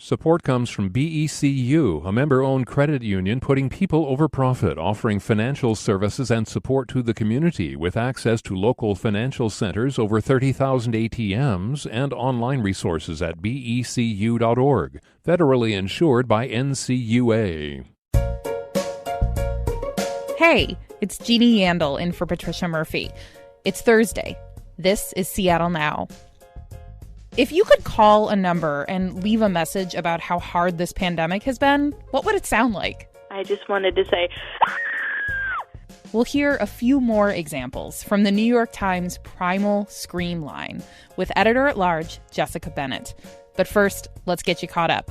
Support comes from BECU, a member-owned credit union putting people over profit, offering financial services and support to the community with access to local financial centers, over 30,000 ATMs, and online resources at becu.org. Federally insured by NCUA. Hey, it's Jeannie Yandel in for Patricia Murphy. It's Thursday. This is Seattle Now. If you could call a number and leave a message about how hard this pandemic has been, what would it sound like? I just wanted to say... We'll hear a few more examples from the New York Times Primal Scream Line with editor-at-large Jessica Bennett. But first, let's get you caught up.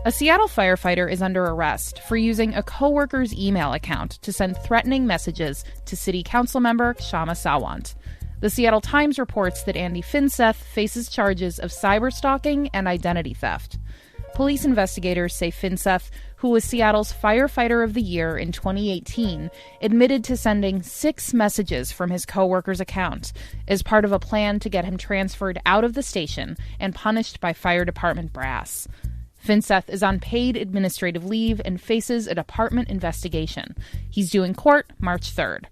A Seattle firefighter is under arrest for using a coworker's email account to send threatening messages to City Council member Kshama Sawant. The Seattle Times reports that Andy Finseth faces charges of cyberstalking and identity theft. Police investigators say Finseth, who was Seattle's Firefighter of the Year in 2018, admitted to sending 6 messages from his coworker's account as part of a plan to get him transferred out of the station and punished by fire department brass. Finseth is on paid administrative leave and faces a department investigation. He's due in court March 3rd.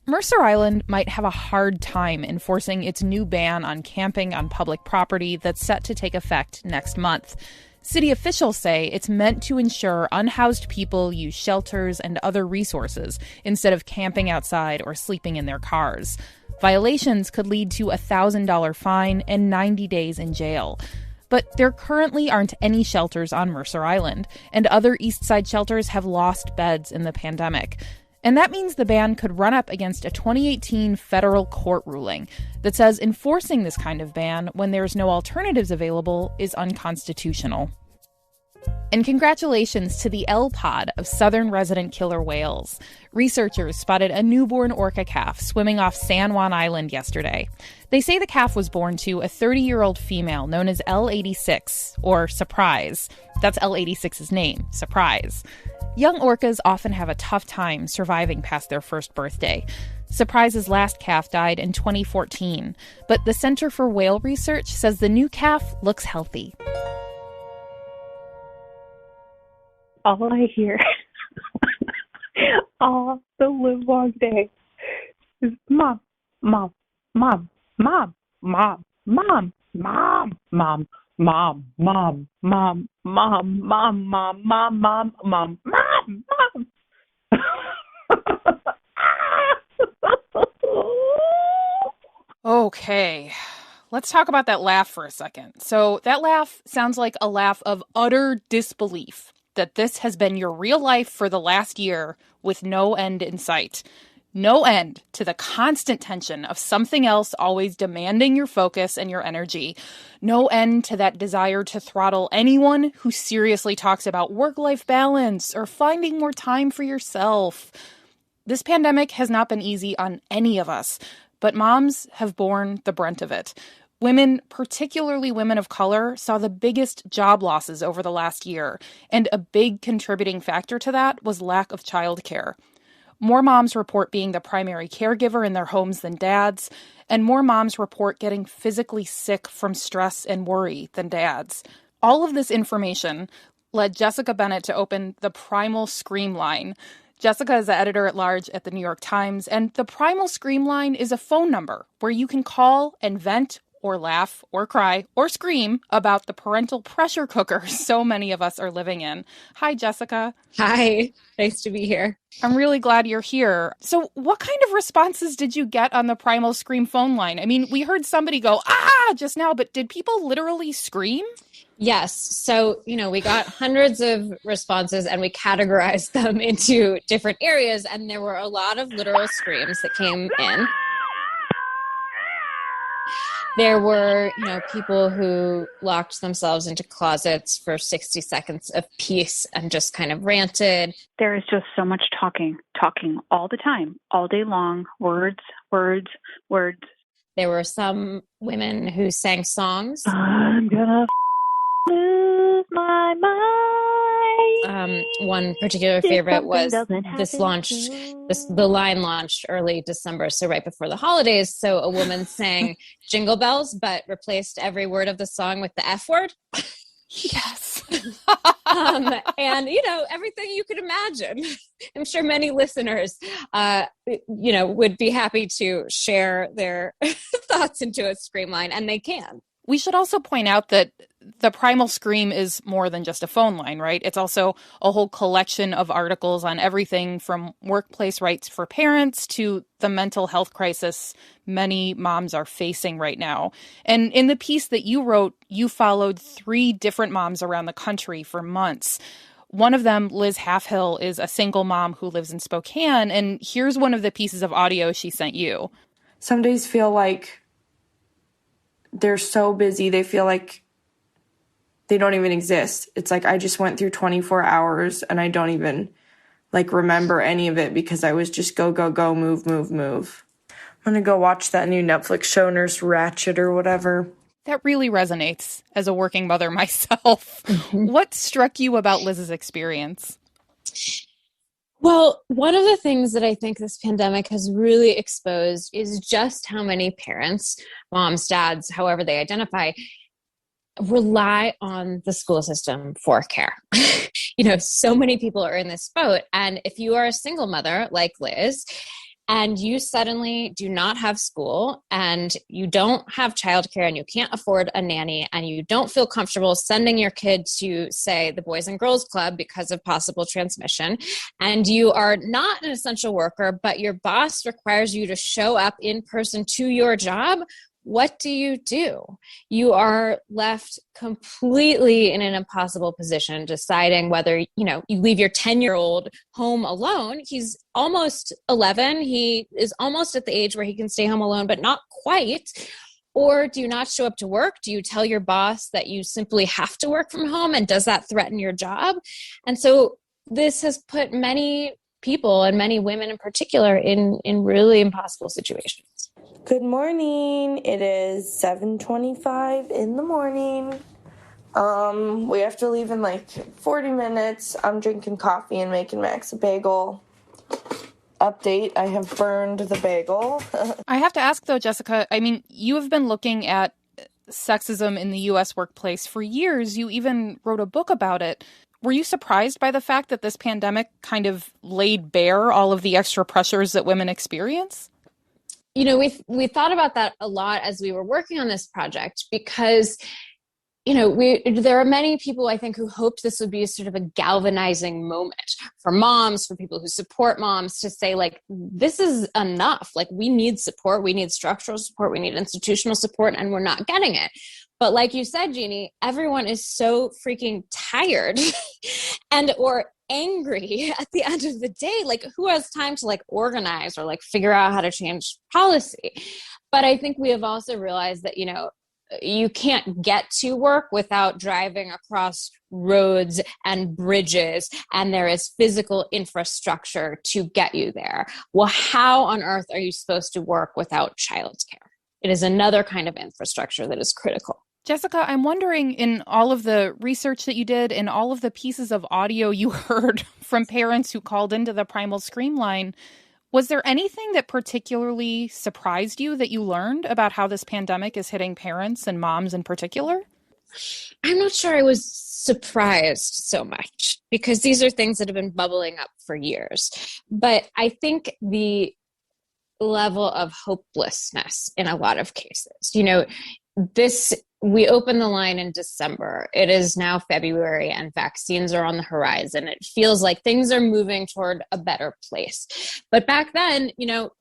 Mercer Island might have a hard time enforcing its new ban on camping on public property that's set to take effect next month. City officials say it's meant to ensure unhoused people use shelters and other resources instead of camping outside or sleeping in their cars. Violations could lead to a $1,000 fine and 90 days in jail. But there currently aren't any shelters on Mercer Island, and other East Side shelters have lost beds in the pandemic. And that means the ban could run up against a 2018 federal court ruling that says enforcing this kind of ban when there's no alternatives available is unconstitutional. And congratulations to the L-pod of southern resident killer whales. Researchers spotted a newborn orca calf swimming off San Juan Island yesterday. They say the calf was born to a 30-year-old female known as L86, or Surprise. That's L86's name, Surprise. Young orcas often have a tough time surviving past their first birthday. Surprise's last calf died in 2014, but the Center for Whale Research says the new calf looks healthy. All I hear all the live long day is mom, mom, mom, mom, mom, mom, mom, mom, mom, mom, mom, mom, mom, mom, mom, mom, mom, mom, mom. Okay, let's talk about that laugh for a second. So that laugh sounds like a laugh of utter disbelief that this has been your real life for the last year with no end in sight. No end to the constant tension of something else always demanding your focus and your energy. No end to that desire to throttle anyone who seriously talks about work-life balance or finding more time for yourself. This pandemic has not been easy on any of us, but moms have borne the brunt of it. Women, particularly women of color, saw the biggest job losses over the last year, and a big contributing factor to that was lack of childcare. More moms report being the primary caregiver in their homes than dads, and more moms report getting physically sick from stress and worry than dads. All of this information led Jessica Bennett to open the Primal Scream Line. Jessica is the editor-at-large at the New York Times, and the Primal Scream Line is a phone number where you can call and vent or laugh or cry or scream about the parental pressure cooker so many of us are living in. Hi, Jessica. Hi. Nice to be here. I'm really glad you're here. So what kind of responses did you get on the Primal Scream phone line? I mean, we heard somebody go, just now, but did people literally scream? Yes. So, we got hundreds of responses and we categorized them into different areas. And there were a lot of literal screams that came in. There were, people who locked themselves into closets for 60 seconds of peace and just kind of ranted. There is just so much talking all the time, all day long, words, words, words. There were some women who sang songs. I'm gonna lose my mind. One particular favorite was the line launched early December, so right before the holidays. So a woman sang Jingle Bells, but replaced every word of the song with the F word. Yes. And, everything you could imagine. I'm sure many listeners, would be happy to share their thoughts into a scream line, and they can. We should also point out that the Primal Scream is more than just a phone line, right? It's also a whole collection of articles on everything from workplace rights for parents to the mental health crisis many moms are facing right now. And in the piece that you wrote, you followed 3 different moms around the country for months. One of them, Liz Halfhill, is a single mom who lives in Spokane. And here's one of the pieces of audio she sent you. Some days feel like they're so busy, they feel like they don't even exist. It's like I just went through 24 hours and I don't even remember any of it because I was just go, go, go, move, move, move. I'm going to go watch that new Netflix show, Nurse Ratched or whatever. That really resonates as a working mother myself. Mm-hmm. What struck you about Liz's experience? Well, one of the things that I think this pandemic has really exposed is just how many parents, moms, dads, however they identify, rely on the school system for care. So many people are in this boat. And if you are a single mother like Liz, and you suddenly do not have school and you don't have childcare and you can't afford a nanny and you don't feel comfortable sending your kid to, say, the Boys and Girls Club because of possible transmission, and you are not an essential worker, but your boss requires you to show up in person to your job, what do? You are left completely in an impossible position deciding whether, you leave your 10-year-old home alone. He's almost 11. He is almost at the age where he can stay home alone, but not quite. Or do you not show up to work? Do you tell your boss that you simply have to work from home? And does that threaten your job? And so this has put many people, and many women in particular, in really impossible situations. Good morning. It is 7:25 in the morning. We have to leave in 40 minutes. I'm drinking coffee and making Max a bagel. Update, I have burned the bagel. I have to ask, though, Jessica, you have been looking at sexism in the U.S. workplace for years. You even wrote a book about it. Were you surprised by the fact that this pandemic kind of laid bare all of the extra pressures that women experience? We thought about that a lot as we were working on this project because, there are many people, I think, who hoped this would be sort of a galvanizing moment for moms, for people who support moms, to say, this is enough. We need support. We need structural support. We need institutional support, and we're not getting it. But like you said, Jeannie, everyone is so freaking tired or angry at the end of the day. Who has time to organize or figure out how to change policy? But I think we have also realized that, you can't get to work without driving across roads and bridges, and there is physical infrastructure to get you there. Well, how on earth are you supposed to work without childcare? It is another kind of infrastructure that is critical. Jessica, I'm wondering, in all of the research that you did and all of the pieces of audio you heard from parents who called into the Primal Scream Line, was there anything that particularly surprised you that you learned about how this pandemic is hitting parents and moms in particular? I'm not sure I was surprised so much because these are things that have been bubbling up for years. But I think the level of hopelessness in a lot of cases, we opened the line in December. It is now February and vaccines are on the horizon. It feels like things are moving toward a better place. But back then,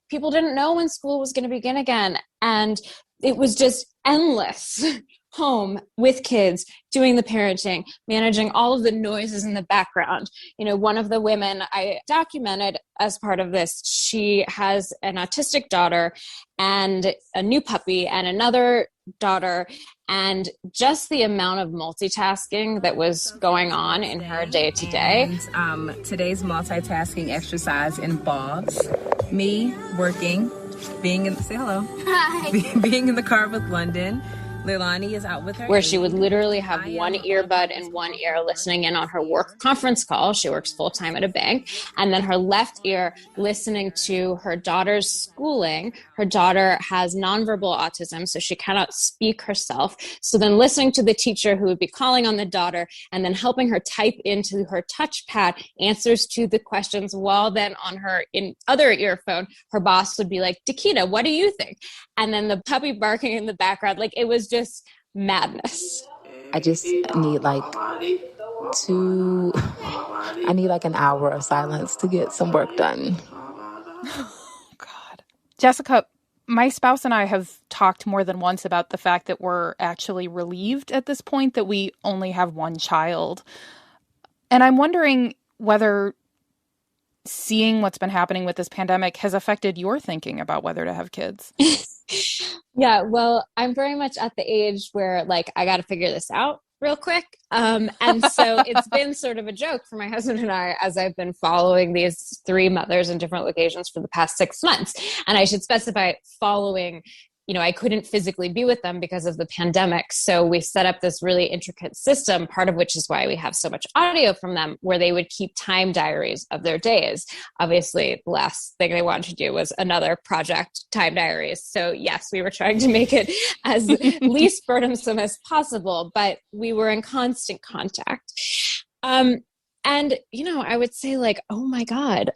people didn't know when school was going to begin again. And it was just endless home with kids, doing the parenting, managing all of the noises in the background. One of the women I documented as part of this, she has an autistic daughter and a new puppy and another daughter, and just the amount of multitasking that was going on in her day to day. Today's multitasking exercise involves me working, being in, say hello. Hi. Being in the car with London, Leilani is out with her where she would literally have one earbud in one ear listening in on her work conference call. She works full-time at a bank. And then her left ear listening to her daughter's schooling. Her daughter has nonverbal autism, so she cannot speak herself. So then listening to the teacher who would be calling on the daughter and then helping her type into her touchpad answers to the questions, while then on her other earphone, her boss would be like, Dakita, what do you think? And then the puppy barking in the background, like it was just madness. I just need like an hour of silence to get some work done. God. Jessica, my spouse and I have talked more than once about the fact that we're actually relieved at this point that we only have one child. And I'm wondering whether seeing what's been happening with this pandemic has affected your thinking about whether to have kids. Yeah, well, I'm very much at the age where, like, I got to figure this out real quick. And so it's been sort of a joke for my husband and I as I've been following these three mothers in different locations for the past 6 months. And I should specify following, I couldn't physically be with them because of the pandemic. So we set up this really intricate system, part of which is why we have so much audio from them, where they would keep time diaries of their days. Obviously, the last thing they wanted to do was another project, time diaries. So yes, we were trying to make it as least burdensome as possible, but we were in constant contact. And, I would say like, oh my God,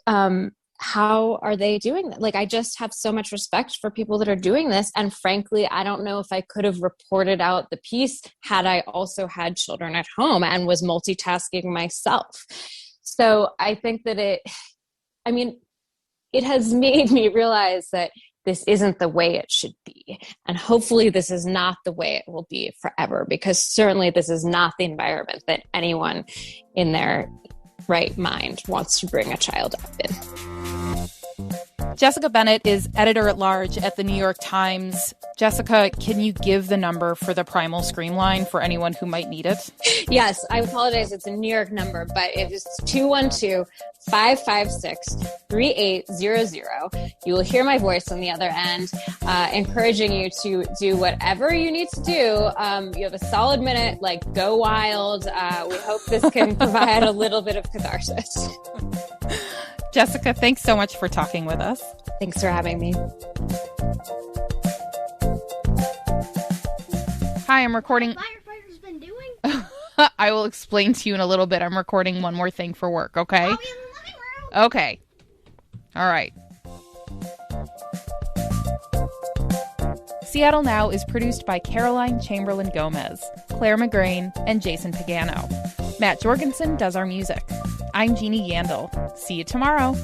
how are they doing that? Like, I just have so much respect for people that are doing this. And frankly, I don't know if I could have reported out the piece had I also had children at home and was multitasking myself. So I think that it has made me realize that this isn't the way it should be. And hopefully this is not the way it will be forever, because certainly this is not the environment that anyone in their right mind wants to bring a child up in. Jessica Bennett is editor-at-large at the New York Times. Jessica, can you give the number for the Primal Scream Line for anyone who might need it? Yes, I apologize. It's a New York number, but it is 212-556-3800. You will hear my voice on the other end, encouraging you to do whatever you need to do. You have a solid minute, like go wild. We hope this can provide a little bit of catharsis. Jessica, thanks so much for talking with us. Thanks for having me. Hi, I'm recording. Firefighter's been doing? I will explain to you in a little bit. I'm recording one more thing for work, okay? I'll be in the living room. Okay. All right. Seattle Now is produced by Caroline Chamberlain Gomez, Clare McGrane, and Jason Pagano. Matt Jorgensen does our music. I'm Jeannie Yandel. See you tomorrow.